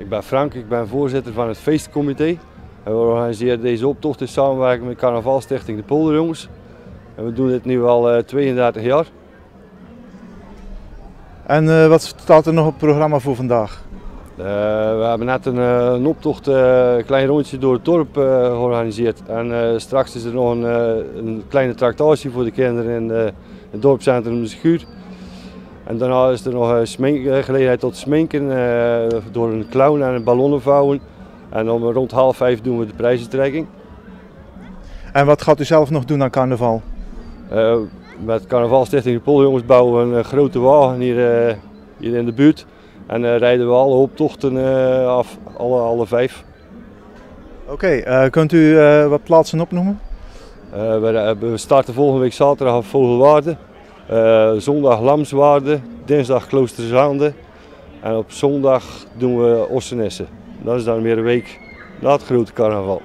Ik ben Frank, ik ben voorzitter van het feestcomité. En we organiseren deze optocht in samenwerking met Carnavalstichting De Polderjongens. En we doen dit nu al 32 jaar. En wat staat er nog op het programma voor vandaag? We hebben net een optocht, een klein rondje door het dorp georganiseerd. En straks is er nog een kleine tractatie voor de kinderen in het dorpscentrum De Schuur. En daarna is er nog een gelegenheid tot sminken door een clown en ballonnen vouwen. En om rond 4:30 doen we de prijzentrekking. En wat gaat u zelf nog doen aan carnaval? Met Carnavalstichting De Polderjongens bouwen we een grote wagen hier in de buurt. En rijden we alle optochten af, alle 5. Oké, kunt u wat plaatsen opnoemen? We starten volgende week zaterdag op Vogelwaarde, zondag Lamswaarde, dinsdag Kloosterzaande en op zondag doen we Ossenesse. Dat is dan weer een week na het grote carnaval.